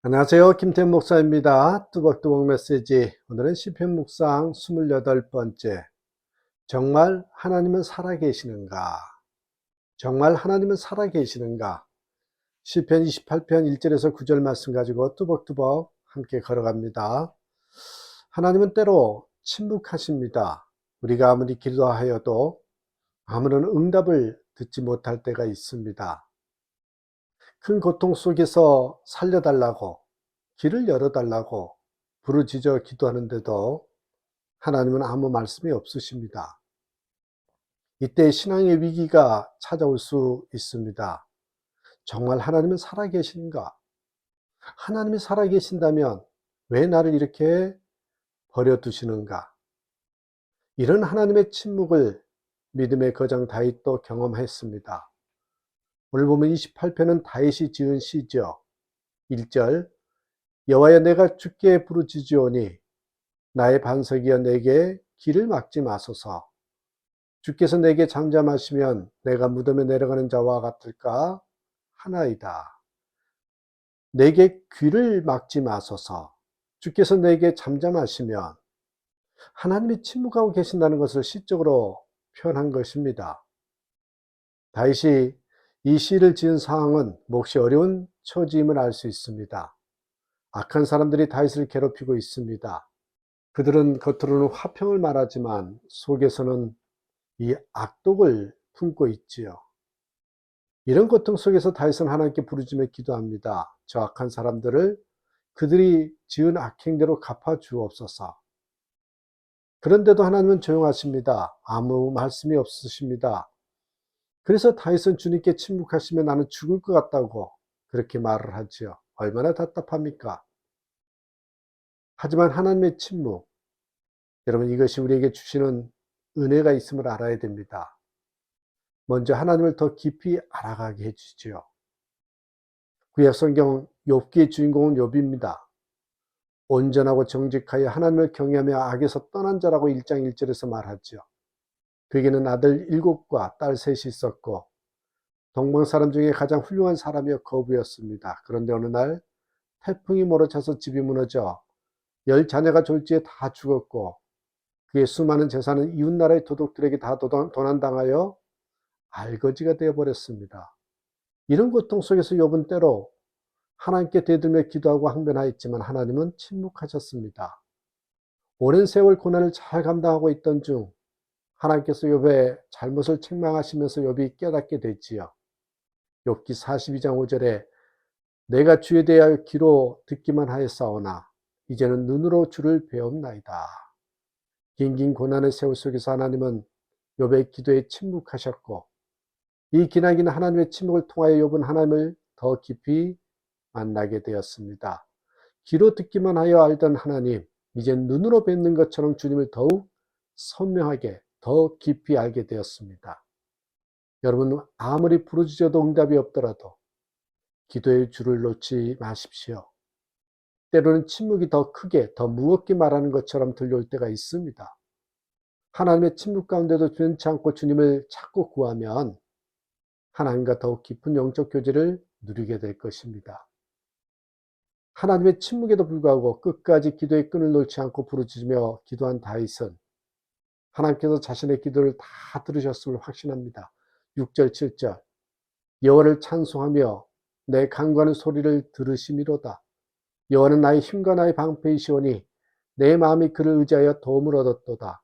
안녕하세요. 김태현 목사입니다. 뚜벅뚜벅 메시지. 오늘은 시편 묵상 28번째. 정말 하나님은 살아계시는가? 정말 하나님은 살아계시는가? 시편 28편 1절에서 9절 말씀 가지고 뚜벅뚜벅 함께 걸어갑니다. 하나님은 때로 침묵하십니다. 우리가 아무리 기도하여도 아무런 응답을 듣지 못할 때가 있습니다. 큰 고통 속에서 살려달라고, 길을 열어달라고 부르짖어 기도하는데도 하나님은 아무 말씀이 없으십니다. 이때 신앙의 위기가 찾아올 수 있습니다. 정말 하나님은 살아계신가? 하나님이 살아계신다면 왜 나를 이렇게 버려두시는가? 이런 하나님의 침묵을 믿음의 거장 다윗도 경험했습니다. 오늘 보면 28편은 다윗이 지은 시죠. 1절 여호와여 내가 주께 부르짖으오니 나의 반석이여 내게 길을 막지 마소서. 주께서 내게 잠잠하시면 내가 무덤에 내려가는 자와 같을까 하나이다. 내게 귀를 막지 마소서. 주께서 내게 잠잠하시면 하나님이 침묵하고 계신다는 것을 시적으로 표현한 것입니다. 다윗이 이 시를 지은 상황은 몹시 어려운 처지임을 알 수 있습니다. 악한 사람들이 다윗을 괴롭히고 있습니다. 그들은 겉으로는 화평을 말하지만 속에서는 이 악독을 품고 있지요. 이런 고통 속에서 다윗은 하나님께 부르짖으며 기도합니다. 저 악한 사람들을 그들이 지은 악행대로 갚아 주옵소서. 그런데도 하나님은 조용하십니다. 아무 말씀이 없으십니다. 그래서 다윗은 주님께 침묵하시면 나는 죽을 것 같다고 그렇게 말을 하지요. 얼마나 답답합니까? 하지만 하나님의 침묵, 여러분 이것이 우리에게 주시는 은혜가 있음을 알아야 됩니다. 먼저 하나님을 더 깊이 알아가게 해주지요. 구약성경 욥기의 주인공은 욥입니다. 온전하고 정직하여 하나님을 경외하며 악에서 떠난 자라고 1장 1절에서 말하죠. 그에게는 아들 7과 딸 3이 있었고 동방 사람 중에 가장 훌륭한 사람이여 거부였습니다. 그런데 어느 날 태풍이 몰아쳐서 집이 무너져 10자녀가 졸지에 다 죽었고 그의 수많은 재산은 이웃나라의 도둑들에게 다 도난당하여 알거지가 되어버렸습니다. 이런 고통 속에서 욥은 때로 하나님께 대들며 기도하고 항변하였지만 하나님은 침묵하셨습니다. 오랜 세월 고난을 잘 감당하고 있던 중 하나님께서 욥의 잘못을 책망하시면서 욥이 깨닫게 됐지요. 욥기 42장 5절에 내가 주에 대하여 귀로 듣기만 하였사오나 이제는 눈으로 주를 배옵나이다. 긴긴 고난의 세월 속에서 하나님은 욥의 기도에 침묵하셨고 이 기나긴 하나님의 침묵을 통하여 욥은 하나님을 더 깊이 만나게 되었습니다. 귀로 듣기만 하여 알던 하나님, 이제 눈으로 뵙는 것처럼 주님을 더욱 선명하게, 더 깊이 알게 되었습니다. 여러분 아무리 부르짖어도 응답이 없더라도 기도의 줄을 놓지 마십시오. 때로는 침묵이 더 크게, 더 무겁게 말하는 것처럼 들려올 때가 있습니다. 하나님의 침묵 가운데도 변치 않고 주님을 찾고 구하면 하나님과 더욱 깊은 영적 교제를 누리게 될 것입니다. 하나님의 침묵에도 불구하고 끝까지 기도의 끈을 놓지 않고 부르짖으며 기도한 다윗은 하나님께서 자신의 기도를 다 들으셨음을 확신합니다. 6절 7절 여호와를 찬송하며 내 간구하는 소리를 들으심이로다. 여호와는 나의 힘과 나의 방패이시오니 내 마음이 그를 의지하여 도움을 얻었도다.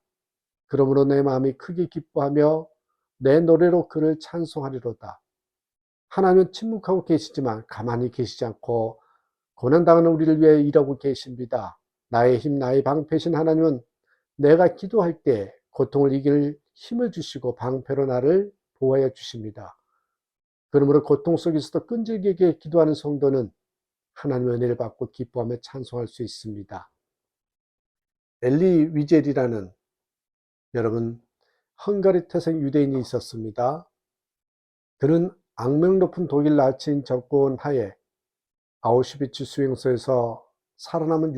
그러므로 내 마음이 크게 기뻐하며 내 노래로 그를 찬송하리로다. 하나님은 침묵하고 계시지만 가만히 계시지 않고 고난당하는 우리를 위해 일하고 계십니다. 나의 힘, 나의 방패신 하나님은 내가 기도할 때 고통을 이길 힘을 주시고 방패로 나를 보호해 주십니다. 그러므로 고통 속에서도 끈질기게 기도하는 성도는 하나님의 은혜를 받고 기뻐하며 찬송할 수 있습니다. 엘리 위젤이라는 여러분 헝가리 태생 유대인이 있었습니다. 그는 악명 높은 독일 나치인 접근 하에 아우슈비츠 수용소에서 살아남은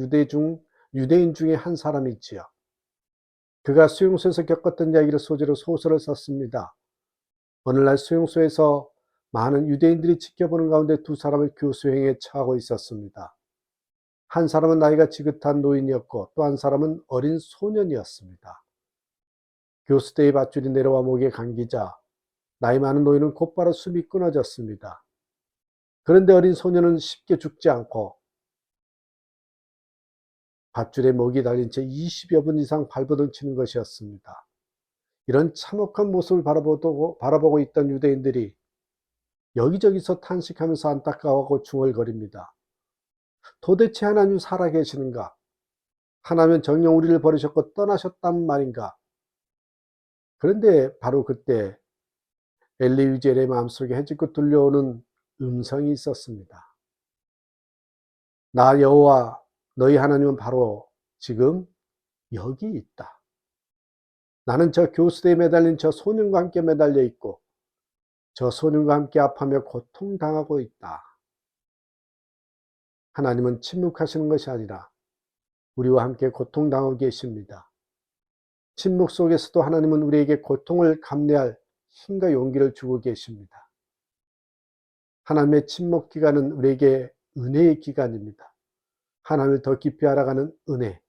유대인 중에 한 사람이지요. 그가 수용소에서 겪었던 이야기를 소재로 소설을 썼습니다. 어느 날 수용소에서 많은 유대인들이 지켜보는 가운데 두 사람을 교수행위에 처하고 있었습니다. 한 사람은 나이가 지긋한 노인이었고 또 한 사람은 어린 소년이었습니다. 교수대의 밧줄이 내려와 목에 감기자 나이 많은 노인은 곧바로 숨이 끊어졌습니다. 그런데 어린 소년은 쉽게 죽지 않고 밧줄에 목이 달린 채 20여 분 이상 발버둥 치는 것이었습니다. 이런 참혹한 모습을 바라보고 있던 유대인들이 여기저기서 탄식하면서 안타까워하고 중얼거립니다. 도대체 하나님 살아계시는가? 하나님은 정녕 우리를 버리셨고 떠나셨단 말인가? 그런데 바로 그때 엘리 위젤의 마음속에 헤집고 들려오는 음성이 있었습니다. 나 여호와 너희 하나님은 바로 지금 여기 있다. 나는 저 교수대에 매달린 저 소년과 함께 매달려 있고 저 소년과 함께 아파하며 고통당하고 있다. 하나님은 침묵하시는 것이 아니라 우리와 함께 고통당하고 계십니다. 침묵 속에서도 하나님은 우리에게 고통을 감내할 힘과 용기를 주고 계십니다. 하나님의 침묵 기간은 우리에게 은혜의 기간입니다. 하나님을 더 깊이 알아가는 은혜,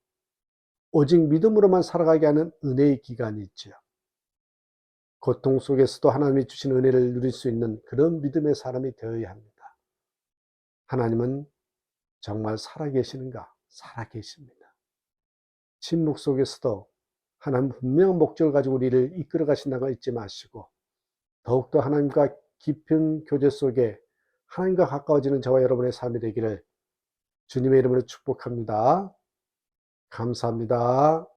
오직 믿음으로만 살아가게 하는 은혜의 기간이 있지요. 고통 속에서도 하나님이 주신 은혜를 누릴 수 있는 그런 믿음의 사람이 되어야 합니다. 하나님은 정말 살아계시는가? 살아계십니다. 침묵 속에서도 하나님 분명한 목적을 가지고 우리를 이끌어 가신다는 걸 잊지 마시고 더욱더 하나님과 깊은 교제 속에 하나님과 가까워지는 저와 여러분의 삶이 되기를 주님의 이름으로 축복합니다. 감사합니다.